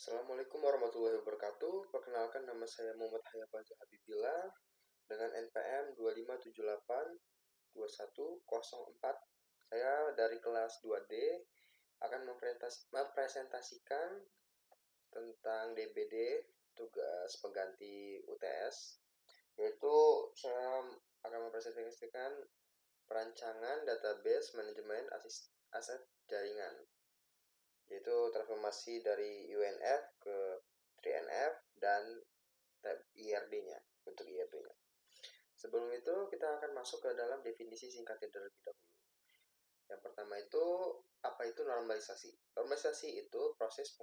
Assalamualaikum warahmatullahi wabarakatuh. Perkenalkan, nama saya Muhammad Hayafaza Habibillah dengan NPM 25782104. Saya dari kelas 2D akan mempresentasikan tentang DBD, tugas pengganti UTS, yaitu saya akan mempresentasikan perancangan database manajemen aset jaringan, yaitu transformasi dari UNF ke 3NF dan IRD-nya, bentuk IRD-nya. Sebelum itu kita akan masuk ke dalam definisi singkatnya terlebih dahulu. Yang pertama itu, apa itu normalisasi? Normalisasi itu proses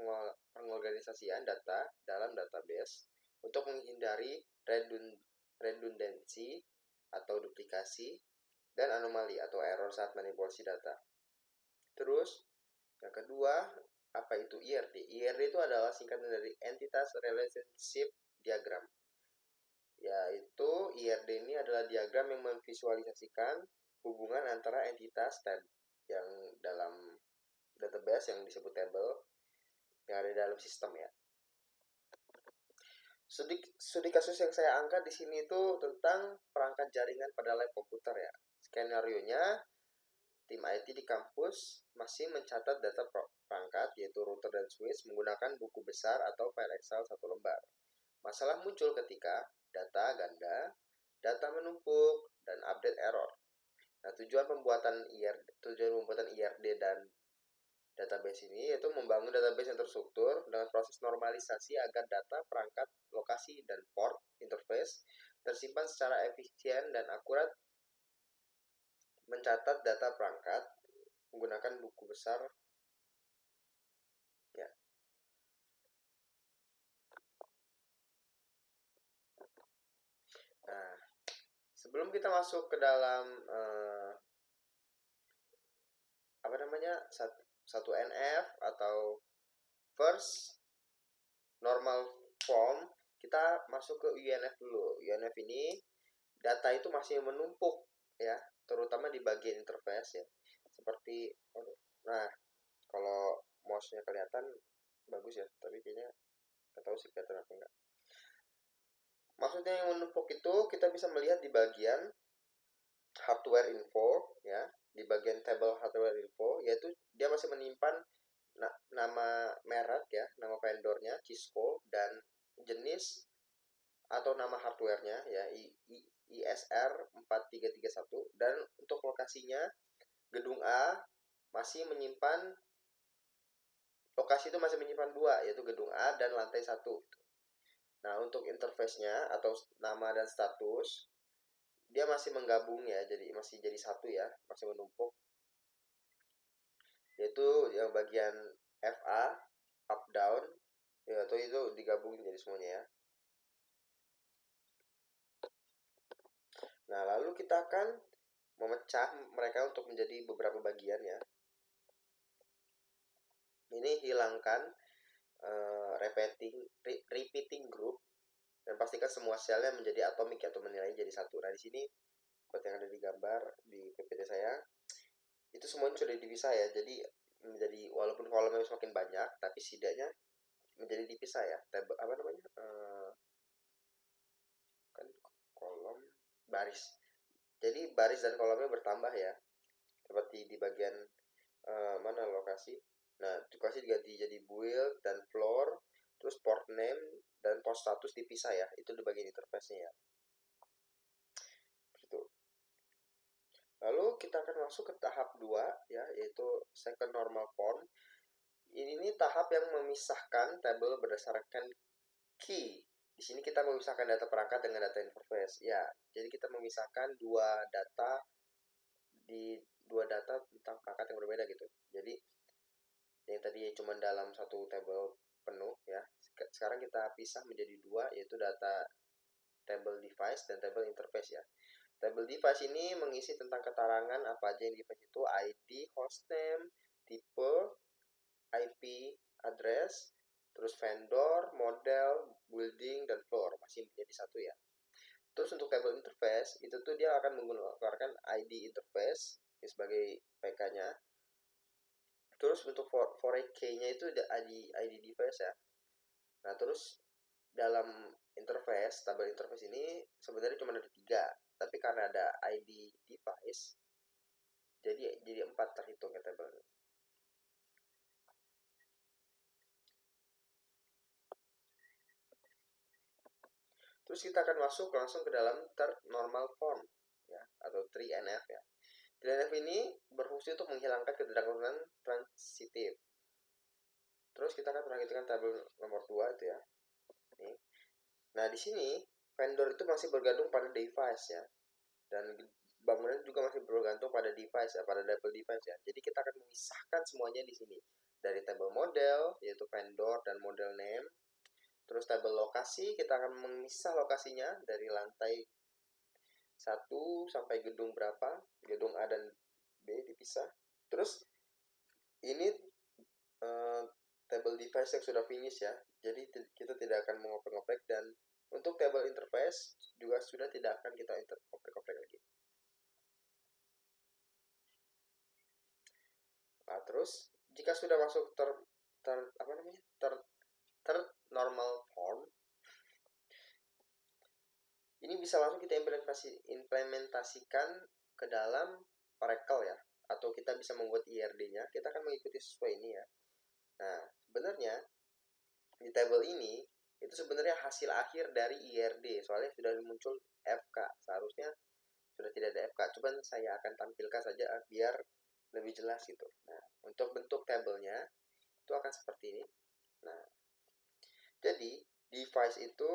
pengorganisasian data dalam database untuk menghindari redundansi atau duplikasi dan anomali atau error saat manipulasi data. Terus, yang kedua, apa itu IRD? IRD itu adalah singkatan dari Entitas Relationship Diagram. Yaitu IRD ini adalah diagram yang memvisualisasikan hubungan antara entitas yang dalam database yang disebut table yang ada dalam sistem ya. Studi kasus yang saya angkat di sini itu tentang perangkat jaringan pada lab komputer ya. Skenario-nya, tim IT di kampus masih mencatat data perangkat yaitu router dan switch menggunakan buku besar atau file Excel 1 lembar. Masalah muncul ketika data ganda, data menumpuk, dan update error. Nah, tujuan pembuatan IRD dan database ini yaitu membangun database yang terstruktur dengan proses normalisasi agar data, perangkat, lokasi, dan port interface tersimpan secara efisien dan akurat. Mencatat data perangkat menggunakan buku besar ya. Nah, sebelum kita masuk ke dalam satu NF atau first normal form, kita masuk ke UNF dulu. UNF ini data itu masih menumpuk ya, terutama di bagian interface ya. Seperti nah, kalau mouse-nya kelihatan bagus ya, tapi kayaknya nggak tahu sih kelihatan apa enggak. Maksudnya yang menumpuk itu kita bisa melihat di bagian hardware info ya, di bagian table hardware info, yaitu dia masih menyimpan nama merek ya, nama vendornya Cisco, dan jenis atau nama hardwarenya ya ISR 4331, dan untuk lokasinya gedung A masih menyimpan, lokasi itu masih menyimpan 2, yaitu gedung A dan lantai 1. Nah, untuk interface-nya atau nama dan status dia masih menggabung ya, masih jadi satu ya, masih menumpuk, yaitu yang bagian FA up down ya, atau itu digabungin jadi semuanya ya. Nah, lalu kita akan memecah mereka untuk menjadi beberapa bagian ya. Ini hilangkan repeating group dan pastikan semua selnya menjadi atomik atau menilainya jadi satu. Nah, di sini seperti yang ada di gambar di PPT saya, itu semuanya sudah dipisah ya. Jadi menjadi, walaupun kolomnya semakin banyak, tapi setidaknya menjadi dipisah ya. Kan kolom baris. Jadi baris dan kolomnya bertambah ya. Seperti di bagian mana lokasi. Nah, lokasi diganti jadi build dan floor, terus port name dan port status dipisah ya. Itu di bagian interface-nya ya. Gitu. Lalu kita akan masuk ke tahap 2 ya, yaitu second normal form. Ini tahap yang memisahkan tabel berdasarkan key. Di sini kita memisahkan data perangkat dengan data interface. Ya, jadi kita memisahkan dua data tentang perangkat yang berbeda gitu. Jadi yang tadi cuma dalam satu tabel penuh ya, sekarang kita pisah menjadi 2, yaitu data table device dan table interface ya. Table device ini mengisi tentang keterangan apa aja yang device itu, ID, hostname, tipe, IP address, terus vendor, model, building, dan floor masih menjadi satu ya. Terus untuk table interface itu tuh dia akan mengeluarkan ID interface sebagai PK-nya. Terus untuk 4K-nya itu ada ID device ya. Nah, terus dalam interface, tabel interface ini sebenarnya cuma ada 3, tapi karena ada ID device, jadi 4 terhitung ya tabelnya. Terus kita akan masuk langsung ke dalam third normal form ya, atau 3NF ya. 3NF ini berfungsi untuk menghilangkan keterangan transitif. Terus kita akan perhatikan tabel nomor 2 itu ya. Nih. Nah, di sini vendor itu masih bergantung pada device ya. Dan bangunan juga masih bergantung pada device ya, pada double device ya. Jadi kita akan memisahkan semuanya di sini. Dari tabel model, yaitu vendor dan model name. Terus tabel lokasi, kita akan memisah lokasinya dari lantai 1 sampai gedung berapa, gedung A dan B dipisah. Terus ini table device yang sudah finish ya, jadi kita tidak akan mengoprek-oprek, dan untuk table interface juga sudah tidak akan kita oprek-oprek lagi. Nah, terus jika sudah masuk third normal form, ini bisa langsung kita implementasikan ke dalam Oracle ya, atau kita bisa membuat IRD-nya. Kita akan mengikuti sesuai ini ya. Nah, sebenarnya di table ini itu sebenarnya hasil akhir dari IRD, soalnya sudah muncul FK. Seharusnya sudah tidak ada FK, cuman saya akan tampilkan saja biar lebih jelas gitu. Nah, untuk bentuk tabelnya itu akan seperti ini. Nah, jadi device itu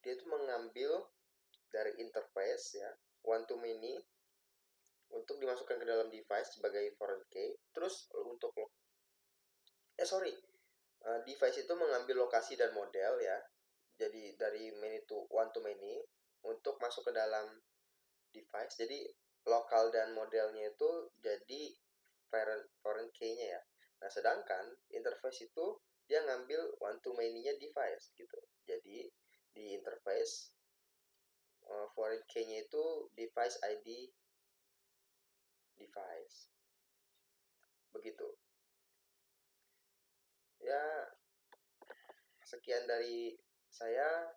dia itu mengambil dari interface ya, one to many, untuk dimasukkan ke dalam device sebagai foreign key. Terus untuk device itu mengambil lokasi dan model ya. Jadi dari many to one to many untuk masuk ke dalam device. Jadi lokal dan modelnya itu jadi foreign key-nya ya. Nah, sedangkan interface itu dia ngambil one to many-nya device gitu. Jadi di interface foreign key-nya itu device ID device. Begitu. Ya, sekian dari saya.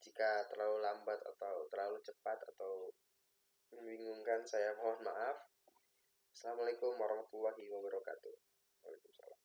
Jika terlalu lambat atau terlalu cepat atau membingungkan, saya mohon maaf. Assalamualaikum warahmatullahi wabarakatuh. Waalaikumsalam.